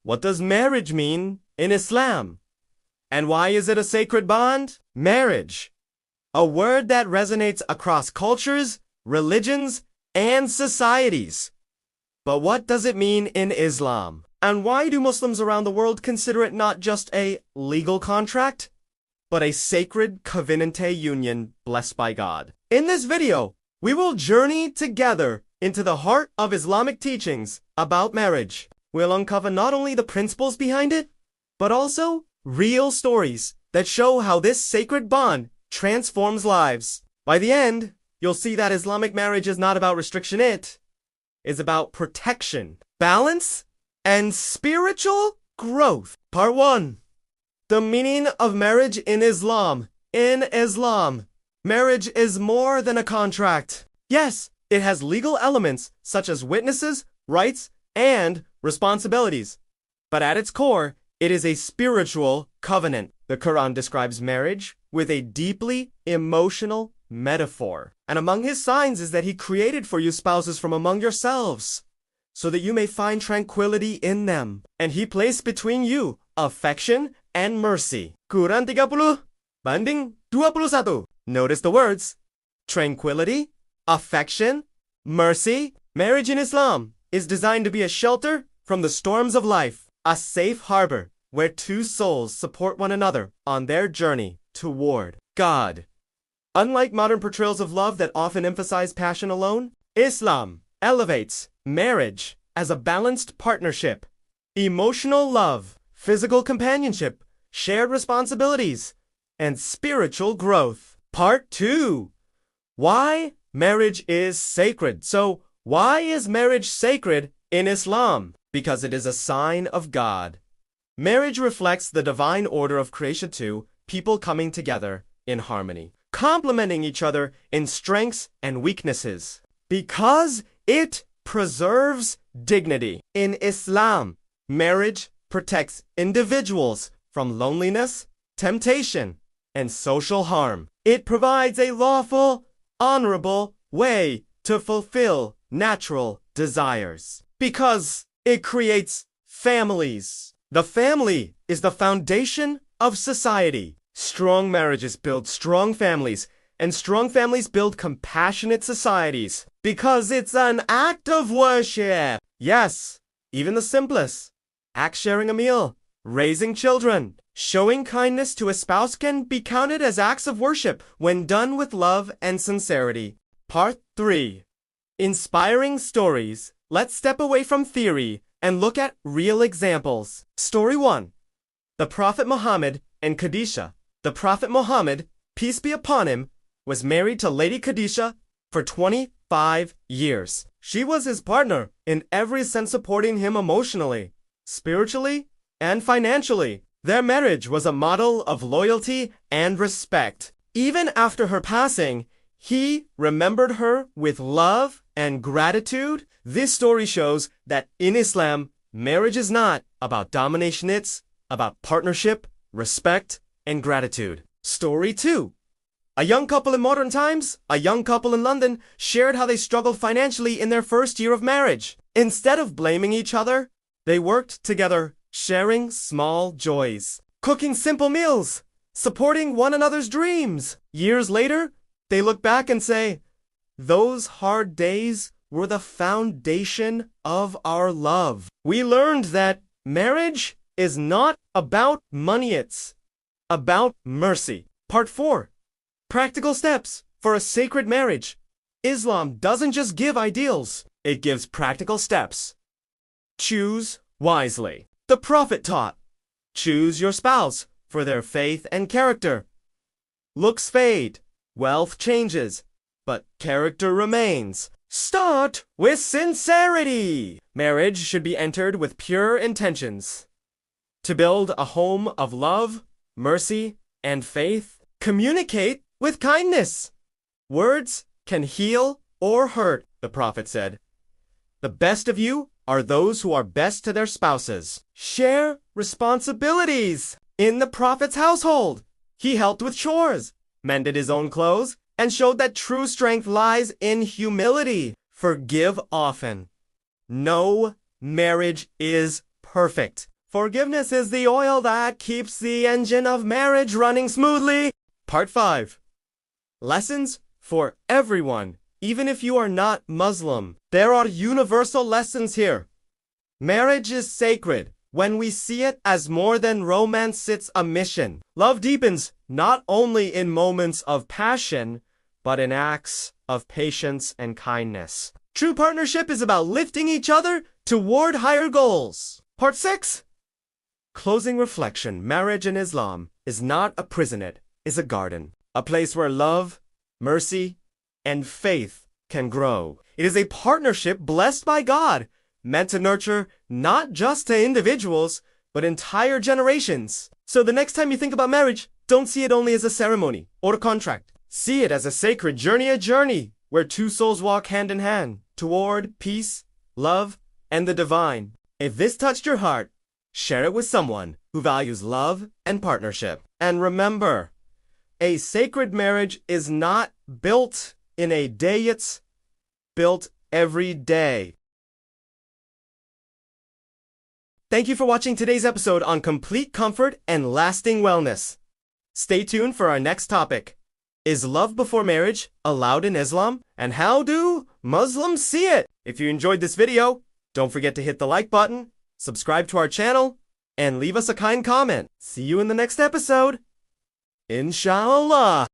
What does marriage mean in Islam? And why is it a sacred bond? Marriage, a word that resonates across cultures, religions, and societies. But what does it mean in Islam? And why do Muslims around the world consider it not just a legal contract, but a sacred covenante union blessed by God? In this video, we will journey together into the heart of Islamic teachings about marriage. We'll uncover not only the principles behind it, but also real stories that show how this sacred bond transforms lives. By the end, you'll see that Islamic marriage is not about restriction, it is about protection, balance, and spiritual growth. Part 1. The meaning of marriage in Islam. In Islam, marriage is more than a contract. Yes, it has legal elements such as witnesses, rights, and responsibilities. But at its core, it is a spiritual covenant. The Quran describes marriage with a deeply emotional metaphor. And among his signs is that he created for you spouses from among yourselves, so that you may find tranquility in them. And he placed between you affection and mercy. Quran 30, banding 21. Notice the words, tranquility, affection, mercy. Marriage in Islam is designed to be a shelter from the storms of life, a safe harbor where two souls support one another on their journey toward God. Unlike modern portrayals of love that often emphasize passion alone, Islam elevates marriage as a balanced partnership. Emotional love, physical companionship, shared responsibilities, and spiritual growth. Part 2. Why marriage is sacred. So, why is marriage sacred in Islam? Because it is a sign of God. Marriage reflects the divine order of creation, two people coming together in harmony, complementing each other in strengths and weaknesses. Because it preserves dignity. In Islam, marriage protects individuals from loneliness, temptation, and social harm. It provides a lawful, honorable way to fulfill natural desires. Because it creates families. The family is the foundation of society. Strong marriages build strong families, and strong families build compassionate societies. Because it's an act of worship. Yes, even the simplest act, sharing a meal, raising children, showing kindness to a spouse can be counted as acts of worship when done with love and sincerity. Part 3. Inspiring stories. Let's step away from theory and look at real examples. Story 1. The Prophet Muhammad and Khadijah. The Prophet Muhammad, peace be upon him, was married to Lady Khadijah for 25 years. She was his partner in every sense, supporting him emotionally, spiritually, and financially. Their marriage was a model of loyalty and respect. Even after her passing, he remembered her with love and gratitude. This story shows that in Islam, marriage is not about domination, it's about partnership, respect, and gratitude. Story 2. A young couple in modern times, a young couple in London, shared how they struggled financially in their first year of marriage. Instead of blaming each other, they worked together, sharing small joys, cooking simple meals, supporting one another's dreams. Years later, they look back and say, those hard days were the foundation of our love. We learned that marriage is not about money, it's about mercy. Part 4. Practical steps for a sacred marriage. Islam doesn't just give ideals, it gives practical steps. Choose wisely. The Prophet taught, choose your spouse for their faith and character. Looks fade, wealth changes, but character remains. Start with sincerity. Marriage should be entered with pure intentions. To build a home of love, mercy, and faith, communicate with kindness. Words can heal or hurt, the Prophet said. The best of you are those who are best to their spouses. Share responsibilities. In the Prophet's household, he helped with chores, mended his own clothes, and showed that true strength lies in humility. Forgive often. No marriage is perfect, Forgiveness is the oil that keeps the engine of marriage running smoothly. Part 5. Lessons for everyone, even if you are not Muslim. There are universal lessons here. Marriage is sacred. When we see it as more than romance, it's a mission. Love deepens not only in moments of passion, but in acts of patience and kindness. True partnership is about lifting each other toward higher goals. Part 6. Closing reflection. Marriage in Islam is not a prison, it is a garden. A place where love, mercy, and faith can grow. It is a partnership blessed by God, meant to nurture not just to individuals, but entire generations. So the next time you think about marriage, don't see it only as a ceremony or a contract. See it as a sacred journey, a journey where two souls walk hand in hand toward peace, love, and the divine. If this touched your heart, share it with someone who values love and partnership. And remember, a sacred marriage is not built in a day, it's built every day. Thank you for watching today's episode on complete comfort and lasting wellness. Stay tuned for our next topic. Is love before marriage allowed in Islam? And how do Muslims see it? If you enjoyed this video, don't forget to hit the like button, subscribe to our channel, and leave us a kind comment. See you in the next episode. Inshallah.